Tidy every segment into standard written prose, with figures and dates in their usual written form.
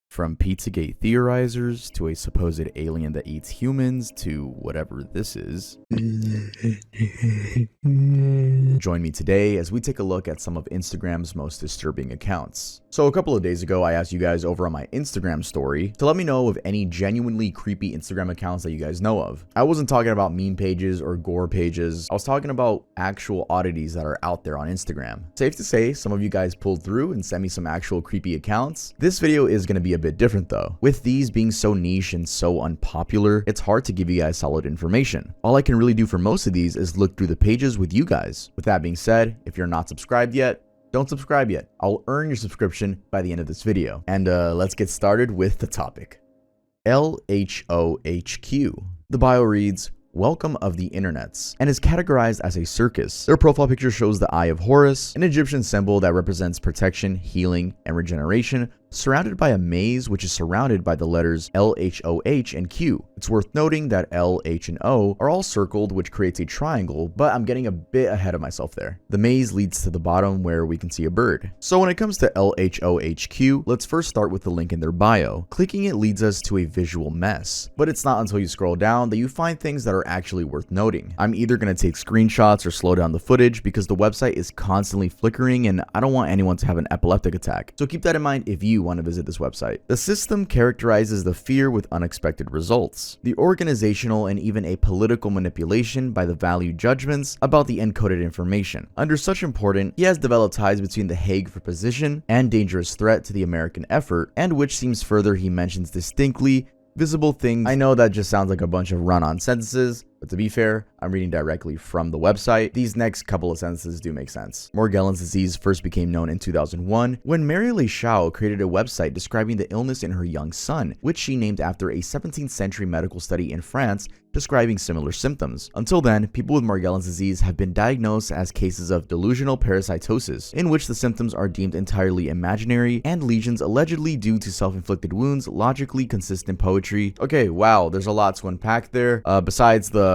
From Pizzagate theorizers to a supposed alien that eats humans to whatever this is. Join me today as we take a look at some of Instagram's most disturbing accounts. So a couple of days ago, I asked you guys over on my Instagram story to let me know of any genuinely creepy Instagram accounts that you guys know of. I wasn't talking about meme pages or gore pages. I was talking about actual oddities that are out there on Instagram. Safe to say, some of you guys pulled through and sent me some actual creepy accounts. This video is going to be a bit different though. With these being so niche and so unpopular, it's hard to give you guys solid information. All I can really do for most of these is look through the pages with you guys. With that being said, if you're not subscribed yet, don't subscribe yet. I'll earn your subscription by the end of this video. And let's get started with the topic. LHOHQ. The bio reads, "Welcome of the internets," and is categorized as a circus. Their profile picture shows the Eye of Horus, an Egyptian symbol that represents protection, healing, and regeneration, surrounded by a maze which is surrounded by the letters L, H, O, H, and Q. It's worth noting that L, H, and O are all circled, which creates a triangle, but I'm getting a bit ahead of myself there. The maze leads to the bottom where we can see a bird. So when it comes to LHOHQ, let's first start with the link in their bio. Clicking it leads us to a visual mess, but it's not until you scroll down that you find things that are actually worth noting. I'm either going to take screenshots or slow down the footage because the website is constantly flickering and I don't want anyone to have an epileptic attack. So keep that in mind if you want to visit this website. The system characterizes the fear with unexpected results, the organizational and even a political manipulation by the value judgments about the encoded information. Under such important, he has developed ties between the Hague for position and dangerous threat to the American effort, and which seems further he mentions distinctly visible things. I know that just sounds like a bunch of run-on sentences, but to be fair, I'm reading directly from the website. These next couple of sentences do make sense. Morgellons disease first became known in 2001 when Mary LHOHQ created a website describing the illness in her young son, which she named after a 17th century medical study in France describing similar symptoms. Until then, people with Morgellons disease have been diagnosed as cases of delusional parasitosis, in which the symptoms are deemed entirely imaginary and lesions allegedly due to self-inflicted wounds, logically consistent poetry. Okay, wow, there's a lot to unpack there. Besides the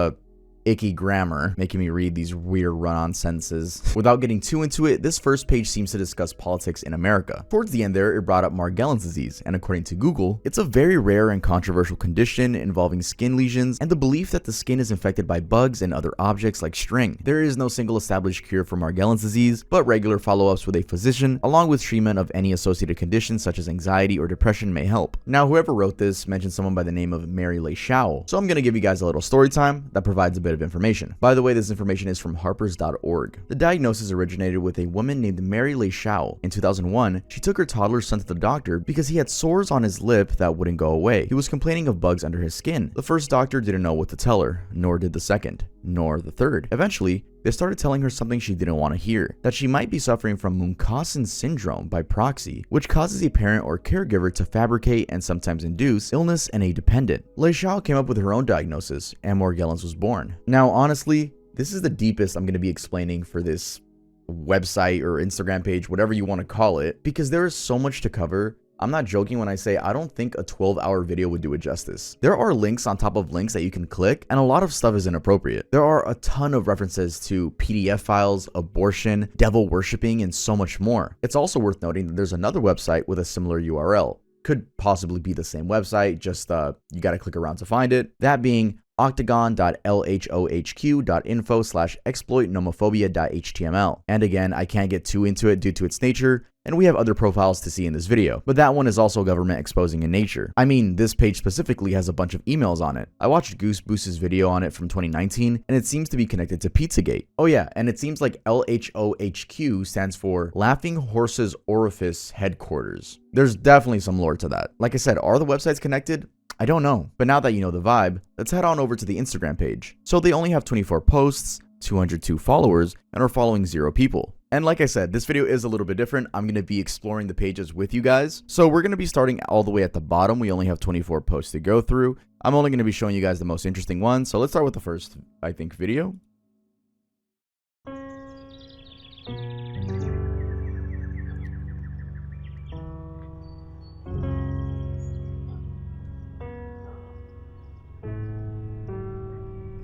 icky grammar making me read these weird run-on sentences. Without getting too into it, this first page seems to discuss politics in America. Towards the end there, it brought up Morgellons disease, and according to Google, it's a very rare and controversial condition involving skin lesions and the belief that the skin is infected by bugs and other objects like string. There is no single established cure for Morgellons disease, but regular follow-ups with a physician, along with treatment of any associated conditions such as anxiety or depression may help. Now, whoever wrote this mentioned someone by the name of Mary LHOHQ, so I'm gonna give you guys a little story time that provides a bit of information. By the way, this information is from harpers.org. The diagnosis originated with a woman named Mary LHOHQ. In 2001, she took her toddler son to the doctor because he had sores on his lip that wouldn't go away. He was complaining of bugs under his skin. The first doctor didn't know what to tell her, nor did the second, nor the third. Eventually, they started telling her something she didn't want to hear, that she might be suffering from Munchausen syndrome by proxy, which causes a parent or caregiver to fabricate and sometimes induce illness in a dependent. LHOHQ came up with her own diagnosis, and Morgellons was born. Now, honestly, this is the deepest I'm going to be explaining for this website or Instagram page, whatever you want to call it, because there is so much to cover. I'm not joking when I say I don't think a 12-hour video would do it justice. There are links on top of links that you can click, and a lot of stuff is inappropriate. There are a ton of references to PDF files, abortion, devil worshipping, and so much more. It's also worth noting that there's another website with a similar URL. Could possibly be the same website, just you gotta click around to find it. That being octagon.lhohq.info/exploitnomophobia.html. And again, I can't get too into it due to its nature, and we have other profiles to see in this video, but that one is also government exposing in nature. I mean, this page specifically has a bunch of emails on it. I watched Goose Boost's video on it from 2019, and it seems to be connected to Pizzagate. Oh yeah, and it seems like LHOHQ stands for Laughing Horses Orifice Headquarters. There's definitely some lore to that. Like I said, are the websites connected? I don't know, but now that you know the vibe, let's head on over to the Instagram page. So they only have 24 posts, 202 followers, and are following 0 people. And like I said, this video is a little bit different. I'm going to be exploring the pages with you guys. So we're going to be starting all the way at the bottom. We only have 24 posts to go through. I'm only going to be showing you guys the most interesting ones. So let's start with the first, I think, video.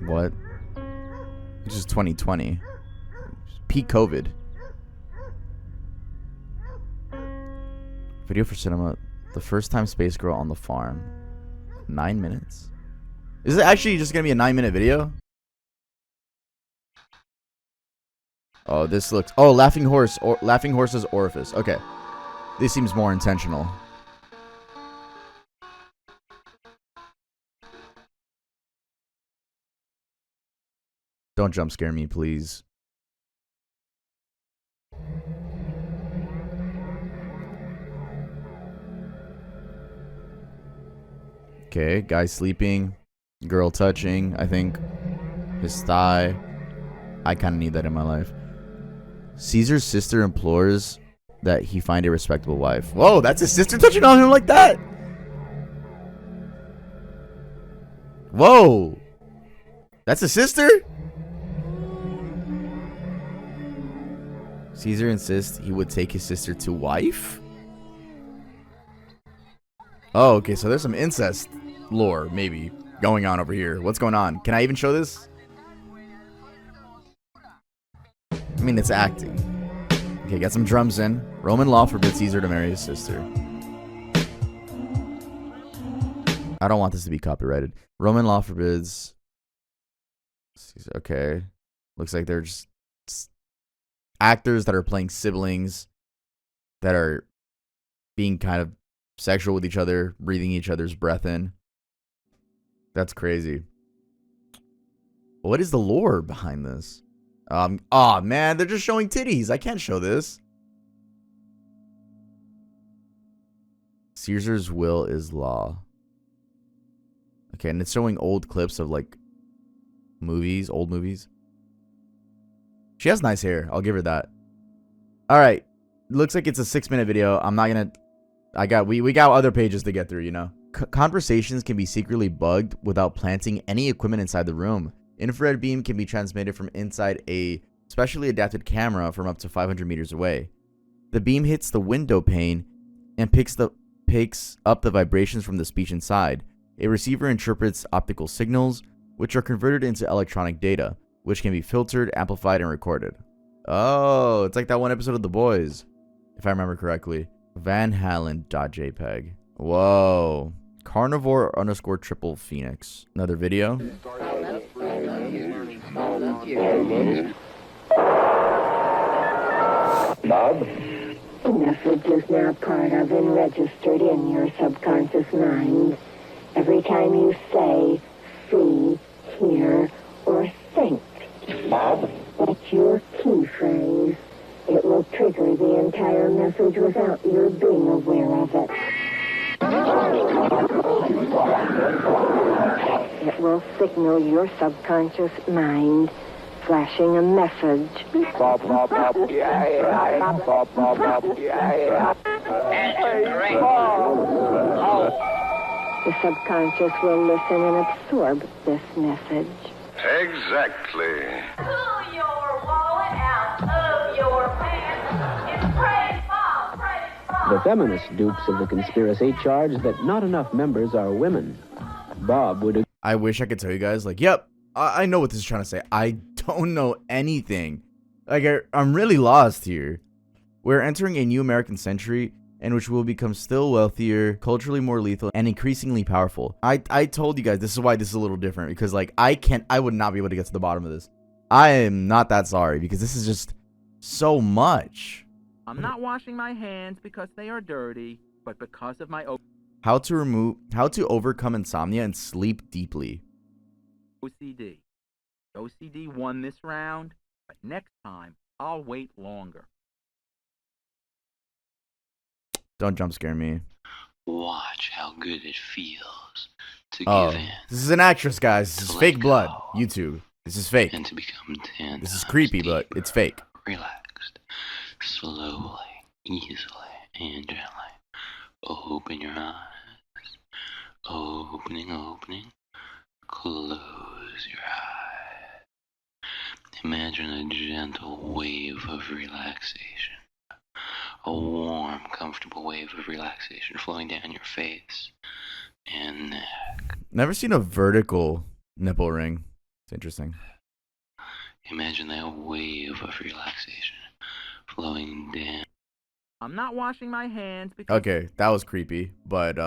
What? This is 2020. Peak COVID. Video for cinema. The first time space girl on the farm. 9 minutes? Is it actually just gonna be a 9-minute video? Oh, this looks... Oh, laughing horse. Or laughing horse's orifice. Okay. This seems more intentional. Don't jump scare me, please. Okay, guy sleeping. Girl touching, I think. His thigh. I kind of need that in my life. Caesar's sister implores that he find a respectable wife. Whoa, that's his sister touching on him like that? Whoa. That's his sister? Caesar insists he would take his sister to wife? Oh, okay, so there's some incest lore, maybe, going on over here. What's going on? Can I even show this? I mean, it's acting. Okay, got some drums in. Roman law forbids Caesar to marry his sister. I don't want this to be copyrighted. Roman law forbids... Okay. Looks like they're just actors that are playing siblings that are being kind of sexual with each other, breathing each other's breath in. That's crazy. What is the lore behind this? Oh man, they're just showing titties. I can't show this. Caesar's will is law. Okay, and it's showing old clips of like movies, old movies. She has nice hair. I'll give her that. All right. Looks like it's a 6-minute video. I'm not going to... We got other pages to get through, you know. Conversations can be secretly bugged without planting any equipment inside the room. Infrared beam can be transmitted from inside a specially adapted camera from up to 500 meters away. The beam hits the window pane and picks up the vibrations from the speech inside. A receiver interprets optical signals, which are converted into electronic data, which can be filtered, amplified, and recorded. Oh, it's like that one episode of The Boys, if I remember correctly. Van Halen.jpg. Whoa. Carnivore _ triple phoenix. Another video. Bob? The message is now part of and registered in your subconscious mind. Every time you say, see, hear, or think, Bob, that's your key phrase. It will trigger the entire message without your being aware of it. It will signal your subconscious mind, flashing a message. Bob, Bob, Bob, yeah, Bob, Bob, Bob, yeah. The subconscious will listen and absorb this message. Exactly. Pull your wallet out of your pants. It's praise Bob, praise Bob. The feminist dupes of the conspiracy charge that not enough members are women. Bob would... I wish I could tell you guys, like, yep, I know what this is trying to say. I don't know anything. Like, I'm really lost here. We're entering a new American century in which we'll become still wealthier, culturally more lethal, and increasingly powerful. I told you guys this is why this is a little different, because like I would not be able to get to the bottom of this. I am not that sorry, because this is just so much. I'm not washing my hands because they are dirty, but because of my How to overcome insomnia and sleep deeply. OCD. OCD won this round, but next time I'll wait longer. Don't jump scare me. Watch how good it feels to Oh, give in. this is an actress, guys. This is To fake let blood. go. YouTube. This is fake. And to become 10 This is times creepy, but deeper, it's fake. Relaxed, slowly, easily, and gently. Open your eyes. Opening. Close your eyes. Imagine a gentle wave of relaxation. A warm, comfortable wave of relaxation flowing down your face and neck. Never seen a vertical nipple ring. It's interesting. Imagine that wave of relaxation flowing down I'm not washing my hands because... Okay, that was creepy. But,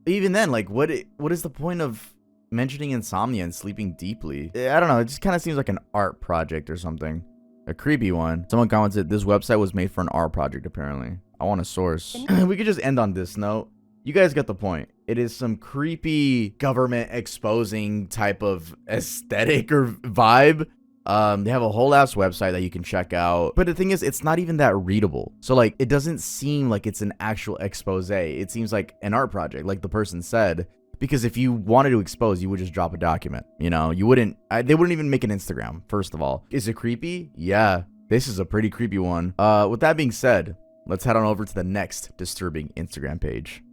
even then, like, what is the point of mentioning insomnia and sleeping deeply? I don't know. It just kind of seems like an art project or something. A creepy one. Someone commented, this website was made for an art project, apparently. I want a source. We could just end on this note. You guys get the point. It is some creepy government exposing type of aesthetic or vibe. They have a whole ass website that you can check out. But the thing is, it's not even that readable. So, like, it doesn't seem like it's an actual expose. It seems like an art project, like the person said. Because if you wanted to expose, you would just drop a document. You know, you wouldn't... they wouldn't even make an Instagram, first of all. Is it creepy? Yeah. This is a pretty creepy one. With that being said, let's head on over to the next disturbing Instagram page.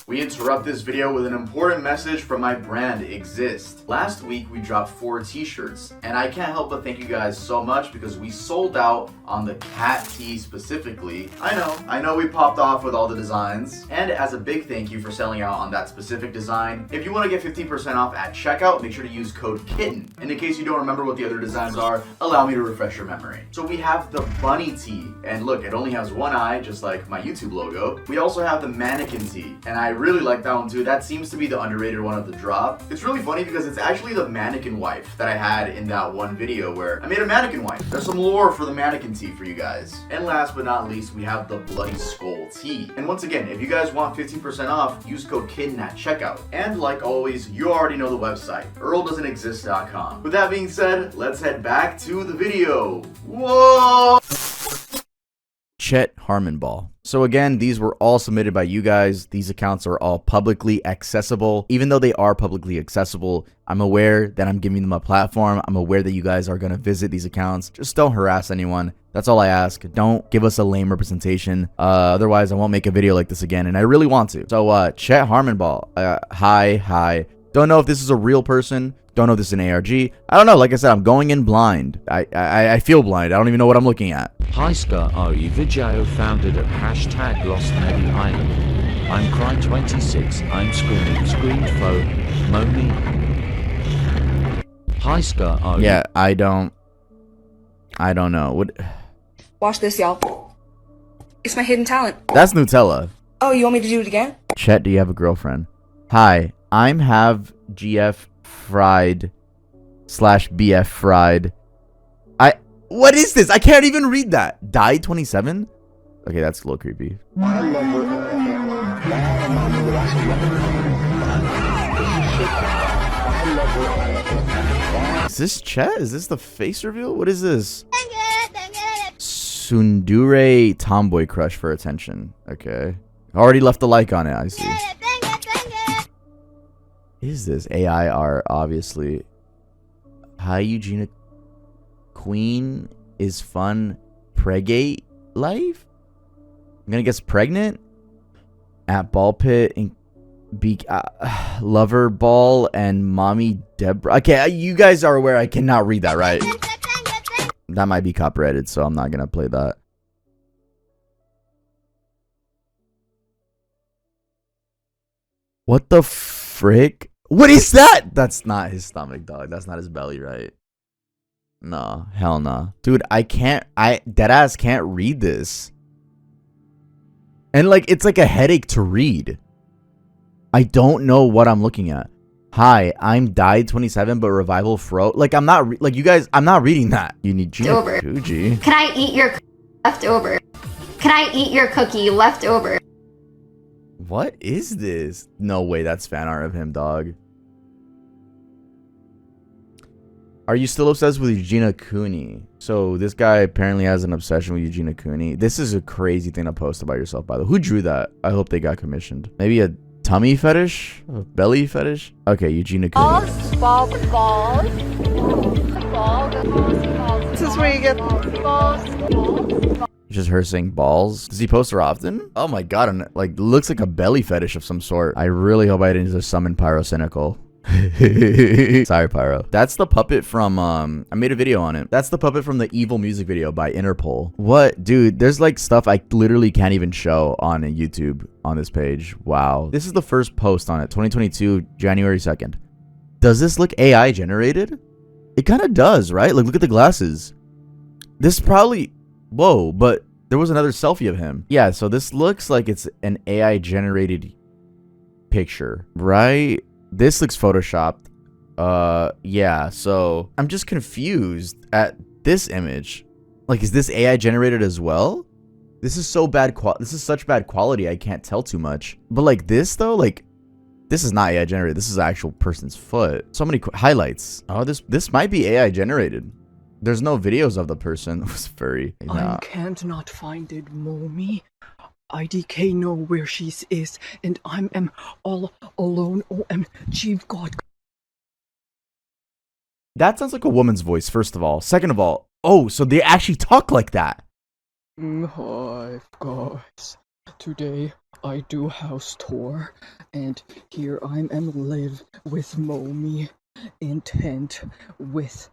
We interrupt this video with an important message from my brand, Exist. Last week, we dropped 4 t-shirts, and I can't help but thank you guys so much because we sold out on the cat tee specifically. I know we popped off with all the designs, and as a big thank you for selling out on that specific design, if you want to get 15% off at checkout, make sure to use code KITTEN. And in case you don't remember what the other designs are, allow me to refresh your memory. So we have the bunny tee, and look, it only has one eye, just like my YouTube logo. We also have the mannequin tee, and I really like that one too. That seems to be the underrated one of the drop. It's really funny because it's actually the mannequin wife that I had in that one video where I made a mannequin wife. There's some lore for the mannequin tee for you guys. And last but not least, we have the bloody skull tee. And once again, if you guys want 15% off, use code KIDDEN at checkout. And like always, you already know the website, earldoesn'texist.com. With that being said, let's head back to the video. Whoa! chet.harmonball. So again, these were all submitted by you guys. These accounts are all publicly accessible. Even though they are publicly accessible, I'm aware that I'm giving them a platform. I'm aware that you guys are going to visit these accounts. Just don't harass anyone. That's all I ask. Don't give us a lame representation. Otherwise, I won't make a video like this again, and I really want to. So, chet.harmonball. Hi. Don't know if this is a real person. Don't know if this is an ARG. I don't know. Like I said, I'm going in blind. I feel blind. I don't even know what I'm looking at. Hi Scar, are you Vijay founded at hashtag Lost Navy Island? I'm Cry26. I'm screamed fo. Momi. Hi Scar, are you... Yeah, I don't know. What? Watch this, y'all. It's my hidden talent. That's Nutella. Oh, you want me to do it again? Chet, do you have a girlfriend? Hi, I'm have GF fried / BF fried. What is this? I can't even read that. Died 27? Okay, that's a little creepy. Is this Chet? Is this the face reveal? What is this? Sundure tomboy crush for attention. Okay. Already left a like on it, I see. Is this AI art? Obviously. Hi, Eugenia. Queen is fun. Pregate life? I'm gonna guess pregnant. At ball pit and lover ball and mommy Deborah. Okay, you guys are aware I cannot read that, right? That might be copyrighted, so I'm not gonna play that. What the frick? What is that? That's not his stomach, dog. That's not his belly, right? No, hell no. Dude, I deadass can't read this. And like, it's like a headache to read. I don't know what I'm looking at. Hi, I'm died 27, but revival fro. Like, I'm not, like, you guys, I'm not reading that. You need Fuji. Can I eat your leftover? Can I eat your cookie leftover? What is this? No way, that's fan art of him, dog. Are you still obsessed with Eugenia Cooney? So this guy apparently has an obsession with Eugenia Cooney. This is a crazy thing to post about yourself, by the way. Who drew that? I hope they got commissioned. Maybe a tummy fetish? A belly fetish? Okay, Eugenia Cooney. Balls. This is where you get... Just her saying balls. Does he post her often? Oh my god, and like looks like a belly fetish of some sort. I really hope I didn't just summon Pyrocynical. Sorry, Pyro. That's the puppet from I made a video on it. That's the puppet from the Evil music video by Interpol. What? Dude, there's like stuff I literally can't even show on YouTube on this page. Wow. This is the first post on it, 2022 January 2nd. Does this look AI generated? It kind of does, right? Like, look at the glasses. This probably... Whoa, but there was another selfie of him. Yeah, so this looks like it's an AI generated picture, right? This looks photoshopped. Yeah, so I'm just confused at this image. Like, is this AI generated as well? This is so bad this is such bad quality, I can't tell too much. But like this though, like this is not AI generated. This is an actual person's foot. So many highlights. Oh, this might be AI generated. There's no videos of the person who's furry. Nah. I can't not find it, mommy. IDK know where she is, and I'm all alone. OMG, God. That sounds like a woman's voice, first of all. Second of all, oh, so they actually talk like that. Hi, guys. Today I do house tour, and here I am live with mommy in tent with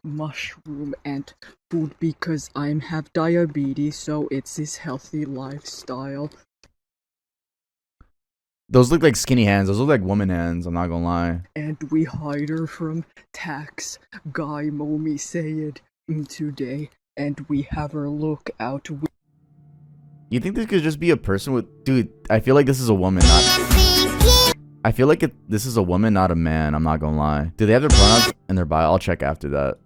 mushroom and food because I have diabetes, so it's this healthy lifestyle. Those look like skinny hands. Those look like woman hands, I'm not gonna lie. And we hide her from tax guy mommy said today, and we have her look out. You think this could just be a person with... Dude, I feel like this is a woman, I feel like this is a woman, not a man, I'm not gonna lie. Do they have their pronouns in their bio? I'll check after that.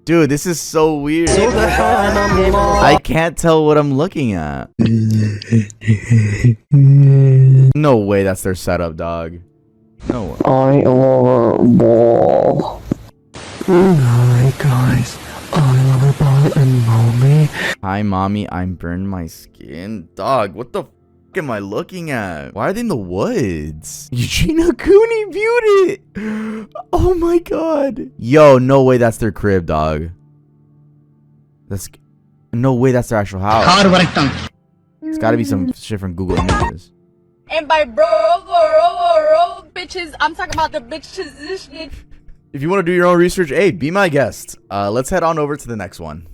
Dude, this is so weird. I can't tell what I'm looking at. No way that's their setup, dog. No way. I love a ball. Hi guys, I love a ball and mommy. Hi mommy, I'm burned my skin. Dog, what the f am I looking at? Why are they in the woods? Eugenia Cooney viewed it. Oh my god. Yo, no way that's their crib, dog. That's no way that's their actual house. It's gotta be some shit from Google Images. And by bro, bitches, I'm talking about the bitches. If you want to do your own research, hey, be my guest. Let's head on over to the next one.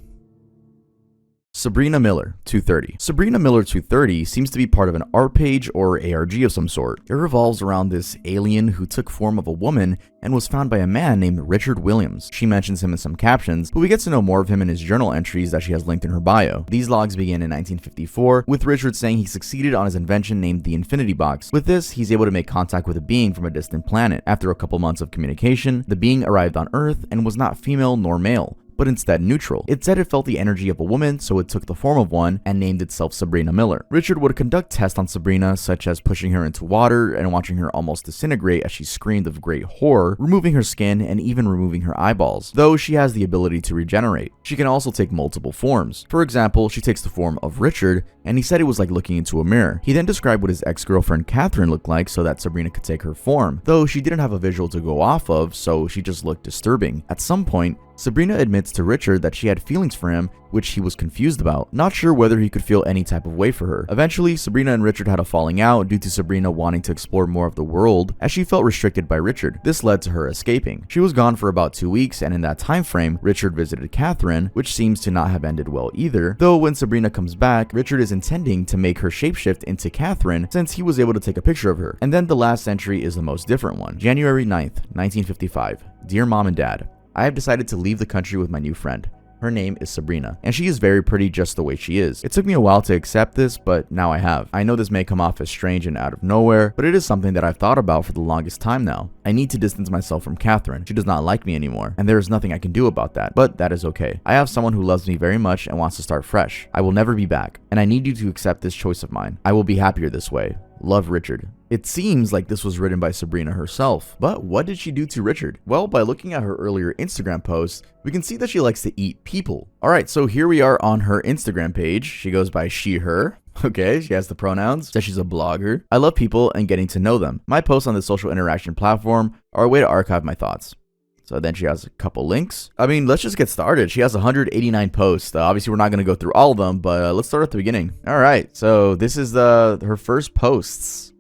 Sabrina Miller, 230. Sabrina Miller, 230 seems to be part of an art page or ARG of some sort. It revolves around this alien who took form of a woman and was found by a man named Richard Williams. She mentions him in some captions, but we get to know more of him in his journal entries that she has linked in her bio. These logs begin in 1954, with Richard saying he succeeded on his invention named the Infinity Box. With this, he's able to make contact with a being from a distant planet. After a couple months of communication, the being arrived on Earth and was not female nor male, but instead neutral. It said it felt the energy of a woman, so it took the form of one and named itself Sabrina Miller. Richard would conduct tests on Sabrina, such as pushing her into water and watching her almost disintegrate as she screamed of great horror, removing her skin and even removing her eyeballs, though she has the ability to regenerate. She can also take multiple forms. For example, she takes the form of Richard, and he said it was like looking into a mirror. He then described what his ex-girlfriend Catherine looked like so that Sabrina could take her form, though she didn't have a visual to go off of, so she just looked disturbing. At some point, Sabrina admits to Richard that she had feelings for him, which he was confused about, not sure whether he could feel any type of way for her. Eventually, Sabrina and Richard had a falling out due to Sabrina wanting to explore more of the world as she felt restricted by Richard. This led to her escaping. She was gone for about 2 weeks, and in that time frame, Richard visited Catherine, which seems to not have ended well either, though when Sabrina comes back, Richard is intending to make her shapeshift into Catherine since he was able to take a picture of her. And then the last entry is the most different one. January 9th, 1955. Dear Mom and Dad, I have decided to leave the country with my new friend. Her name is Sabrina, and she is very pretty just the way she is. It took me a while to accept this, but now I have. I know this may come off as strange and out of nowhere, but it is something that I've thought about for the longest time now. I need to distance myself from Catherine. She does not like me anymore, and there is nothing I can do about that, but that is okay. I have someone who loves me very much and wants to start fresh. I will never be back, and I need you to accept this choice of mine. I will be happier this way. Love, Richard. It seems like this was written by Sabrina herself, but what did she do to Richard? Well, by looking at her earlier Instagram posts, we can see that she likes to eat people. Alright, so here we are on her Instagram page. She goes by she, her. Okay, she has the pronouns, says she's a blogger. I love people and getting to know them. My posts on this social interaction platform are a way to archive my thoughts. So then she has a couple links. I mean, let's just get started. She has 189 posts. Obviously, we're not going to go through all of them, but let's start at the beginning. All right, so this is her first posts.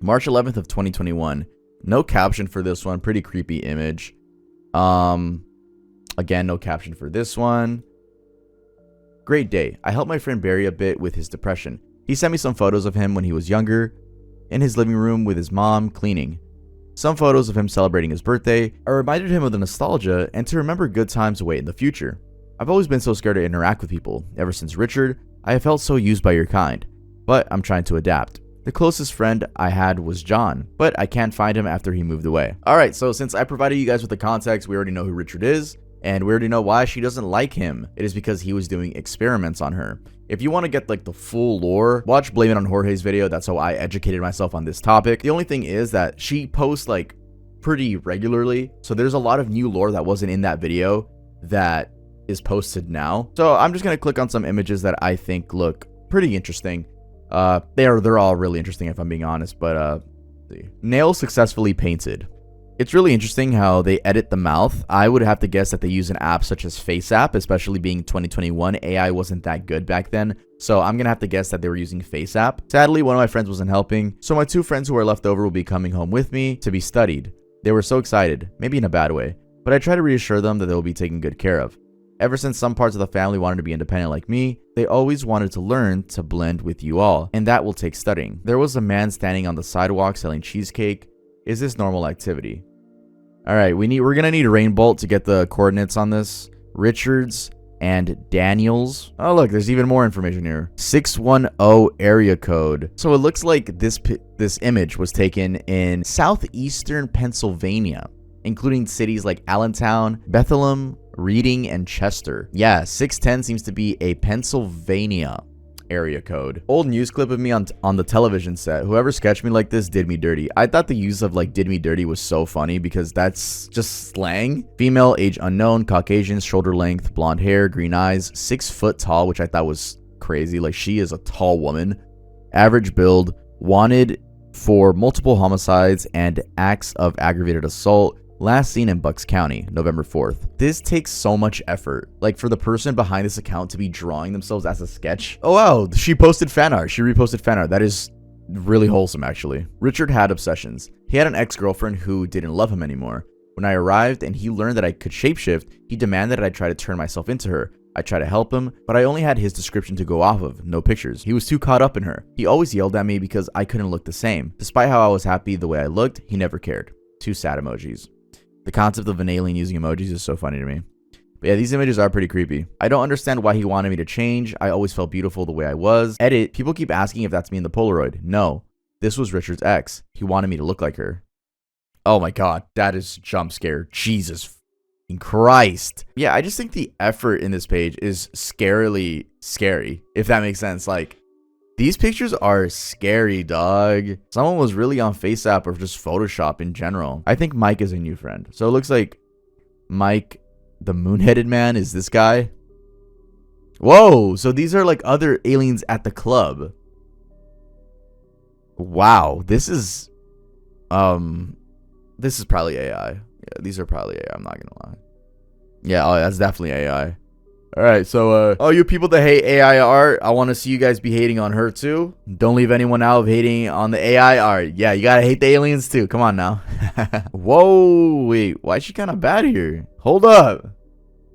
March 11th of 2021. No caption for this one. Pretty creepy image. Again, no caption for this one. Great day. I helped my friend Barry a bit with his depression. He sent me some photos of him when he was younger, in his living room with his mom, cleaning. Some photos of him celebrating his birthday are reminded him of the nostalgia and to remember good times away in the future. I've always been so scared to interact with people. Ever since Richard, I have felt so used by your kind, but I'm trying to adapt. The closest friend I had was John, but I can't find him after he moved away. Alright, so since I provided you guys with the context, we already know who Richard is, and we already know why she doesn't like him. It is because he was doing experiments on her. If you want to get like the full lore, watch Blame It on Jorge's video. That's how I educated myself on this topic. The only thing is that she posts like pretty regularly, so there's a lot of new lore that wasn't in that video that is posted now. So I'm just gonna click on some images that I think look pretty interesting. They're all really interesting if I'm being honest, but nails successfully painted. It's really interesting how they edit the mouth. I would have to guess that they use an app such as FaceApp, especially being 2021. AI wasn't that good back then, so I'm gonna have to guess that they were using FaceApp. Sadly, one of my friends wasn't helping, so my 2 friends who are left over will be coming home with me to be studied. They were so excited, maybe in a bad way, but I try to reassure them that they will be taken good care of. Ever since some parts of the family wanted to be independent like me, they always wanted to learn to blend with you all, and that will take studying. There was a man standing on the sidewalk selling cheesecake. Is this normal activity? Alright, we're gonna need Rainbolt to get the coordinates on this. Richards and Daniels. Oh look, there's even more information here. 610 area code. So it looks like this image was taken in southeastern Pennsylvania, including cities like Allentown, Bethlehem, Reading, and Chester. Yeah, 610 seems to be a Pennsylvania area code. Old news clip of me on the television set. Whoever sketched me like this did me dirty. I thought the use of like did me dirty was so funny because that's just slang. Female, age unknown, Caucasian, shoulder length, blonde hair, green eyes, 6 foot tall, which I thought was crazy. Like she is a tall woman. Average build, wanted for multiple homicides and acts of aggravated assault. Last seen in Bucks County, November 4th. This takes so much effort. Like for the person behind this account to be drawing themselves as a sketch. Oh wow, she posted fan art. She reposted fan art. That is really wholesome actually. Richard had obsessions. He had an ex-girlfriend who didn't love him anymore. When I arrived and he learned that I could shapeshift, he demanded that I try to turn myself into her. I tried to help him, but I only had his description to go off of, no pictures. He was too caught up in her. He always yelled at me because I couldn't look the same. Despite how I was happy the way I looked, he never cared. 2 sad emojis. The concept of an alien using emojis is so funny to me. But yeah, these images are pretty creepy. I don't understand why he wanted me to change. I always felt beautiful the way I was. Edit, people keep asking if that's me in the Polaroid. No, this was Richard's ex. He wanted me to look like her. Oh my god, that is jump scare. Jesus Christ. Yeah, I just think the effort in this page is scarily scary, if that makes sense. Like, these pictures are scary, dog. Someone was really on FaceApp or just Photoshop in general. I think Mike is a new friend. So it looks like Mike, the moon-headed man, is this guy. Whoa, so these are like other aliens at the club. Wow, this is probably AI. Yeah, these are probably AI, I'm not gonna lie. Yeah, oh, that's definitely AI. Alright, so, all you people that hate AI art, I want to see you guys be hating on her too. Don't leave anyone out of hating on the AI art. Yeah, you gotta hate the aliens too. Come on now. Whoa, wait, why is she kind of bad here? Hold up.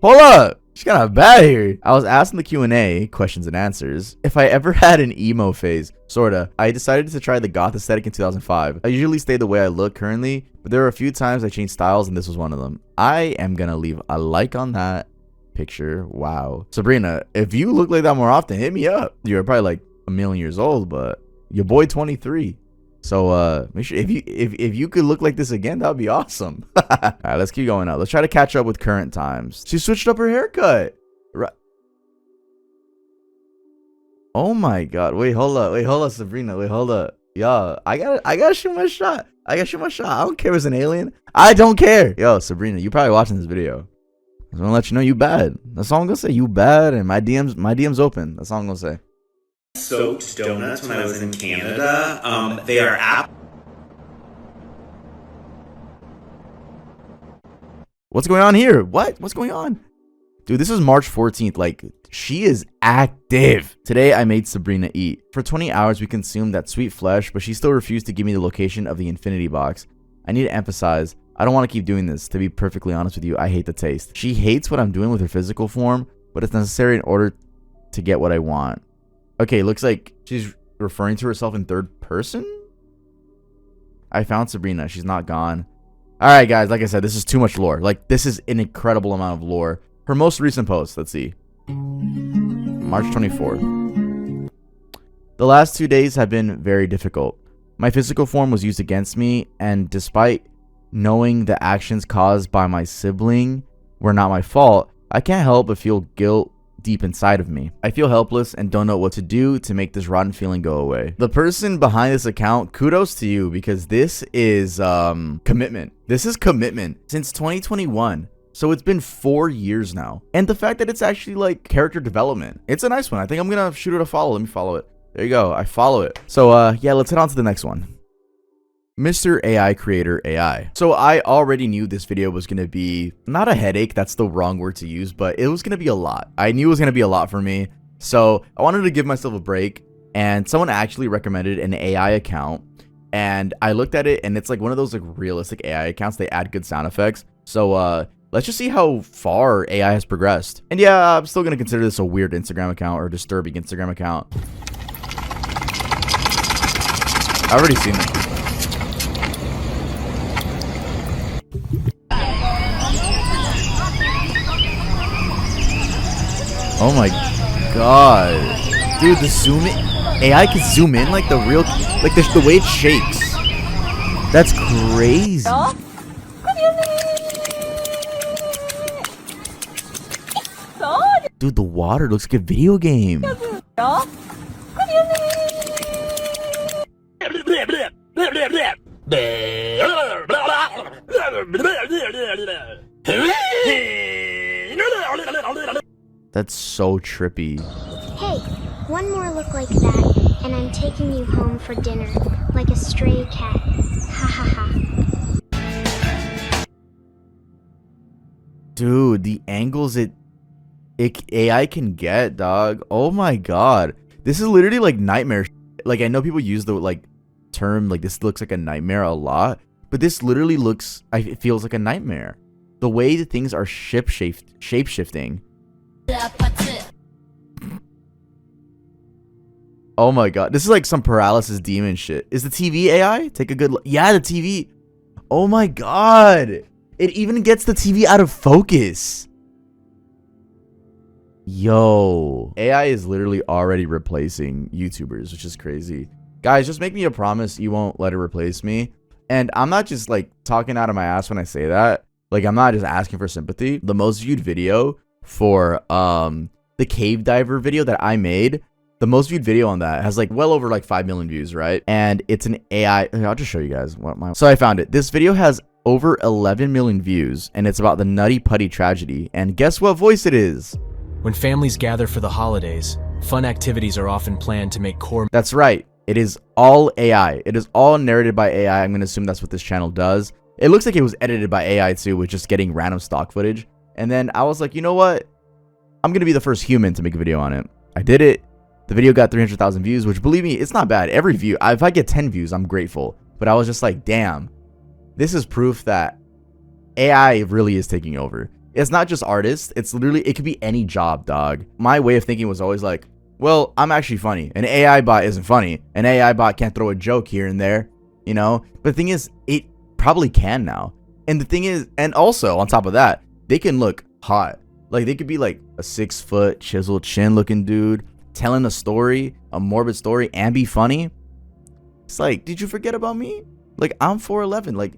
Hold up. She's kind of bad here. I was asked in the Q&A, questions and answers, if I ever had an emo phase. Sorta. I decided to try the goth aesthetic in 2005. I usually stay the way I look currently, but there are a few times I changed styles and this was one of them. I am gonna leave a like on that picture. Wow. Sabrina, if you look like that more often, hit me up. You're probably like a million years old, but your boy 23. So make sure if you could look like this again, that would be awesome. All right, let's keep going up. Let's try to catch up with current times. She switched up her haircut. Right. Oh my god. Wait, hold up, Sabrina. Wait, hold up. Yo, I gotta shoot my shot. I don't care if it's an alien. I don't care. Yo, Sabrina, you probably watching this video. I just want to let you know you bad. That's all I'm gonna say. You bad, and my DM's open. That's all I'm gonna say. Soaked donuts when I was in Canada. They are What's going on here? What's going on? Dude, this is March 14th. Like, she is active. Today, I made Sabrina eat. For 20 hours, we consumed that sweet flesh, but she still refused to give me the location of the infinity box. I need to emphasize, I don't want to keep doing this. To be perfectly honest with you, I hate the taste. She hates what I'm doing with her physical form, but it's necessary in order to get what I want. Okay, looks like she's referring to herself in third person? I found Sabrina. She's not gone. All right, guys. Like I said, this is too much lore. Like, this is an incredible amount of lore. Her most recent post. Let's see. March 24th. The last 2 days have been very difficult. My physical form was used against me, and despite knowing the actions caused by my sibling were not my fault, I can't help but feel guilt deep inside of me. I feel helpless and don't know what to do to make this rotten feeling go away. The person behind this account, kudos to you, because this is commitment. This is commitment since 2021. So it's been 4 years now. And the fact that it's actually like character development, it's a nice one. I think I'm gonna shoot it a follow. Let me follow it. There you go. I follow it. So yeah, let's head on to the next one. Mr. AI Creator AI. So I already knew this video was going to be not a headache. That's the wrong word to use, but it was going to be a lot. I knew it was going to be a lot for me. So I wanted to give myself a break, and someone actually recommended an AI account, and I looked at it, and it's like one of those like realistic AI accounts. They add good sound effects. So let's just see how far AI has progressed. And yeah, I'm still going to consider this a weird Instagram account or disturbing Instagram account. I've already seen it. Oh my god. Dude, the zoom in. AI can zoom in like the real, like the way it shakes. That's crazy. Dude, the water looks like a video game. That's so trippy. Hey, one more look like that, and I'm taking you home for dinner, like a stray cat. Ha ha ha. Dude, the angles it AI can get, dog. Oh my god. This is literally like nightmare. Like, I know people use the like term like this looks like a nightmare a lot, but this literally looks, it feels like a nightmare. The way that things are shape-shifting. Oh my god, this is like some paralysis demon shit. Is the TV AI? Take a good look. Yeah, the TV. Oh my god, it even gets the TV out of focus. Yo, AI is literally already replacing YouTubers, which is crazy. Guys, just make me a promise you won't let it replace me. And I'm not just like talking out of my ass when I say that. Like, I'm not just asking for sympathy. The most viewed video for the cave diver video that I made, the most viewed video on that has like well over like 5 million views, right? And it's an AI. I'll just show you guys what my. So I found it. This video has over 11 million views, and it's about the Nutty Putty tragedy. And guess what voice it is? When families gather for the holidays, fun activities are often planned to make core. That's right. It is all AI. It is all narrated by AI. I'm going to assume that's what this channel does. It looks like it was edited by AI too, with just getting random stock footage. And then I was like, you know what? I'm going to be the first human to make a video on it. I did it. The video got 300,000 views, which, believe me, it's not bad. Every view, if I get 10 views, I'm grateful. But I was just like, damn, this is proof that AI really is taking over. It's not just artists. It's literally, it could be any job, dog. My way of thinking was always like, well, I'm actually funny. An AI bot isn't funny. An AI bot can't throw a joke here and there, you know? But the thing is, it probably can now. And the thing is, and also on top of that, they can look hot. Like, they could be like a 6-foot chiseled chin looking dude telling a story, a morbid story, and be funny. It's like, did you forget about me? Like, I'm 4'11". Like,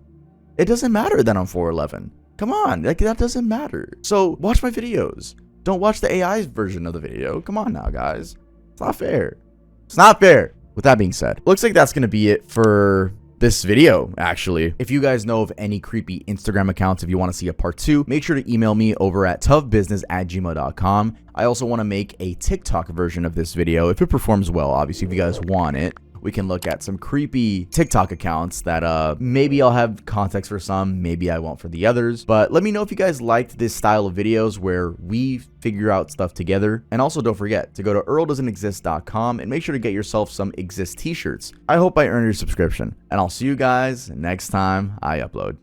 it doesn't matter that I'm 4'11". Come on, like, that doesn't matter. So watch my videos. Don't watch the AI's version of the video. Come on now, guys. It's not fair. It's not fair. With that being said, looks like that's gonna be it for this video, actually. If you guys know of any creepy Instagram accounts, if you want to see a part 2, make sure to email me over at toughbusiness@gmail.com. I also want to make a TikTok version of this video if it performs well. Obviously, if you guys want it, we can look at some creepy TikTok accounts that maybe I'll have context for some, maybe I won't for the others. But let me know if you guys liked this style of videos where we figure out stuff together. And also, don't forget to go to earldoesn'texist.com and make sure to get yourself some Exist t-shirts. I hope I earned your subscription, and I'll see you guys next time I upload.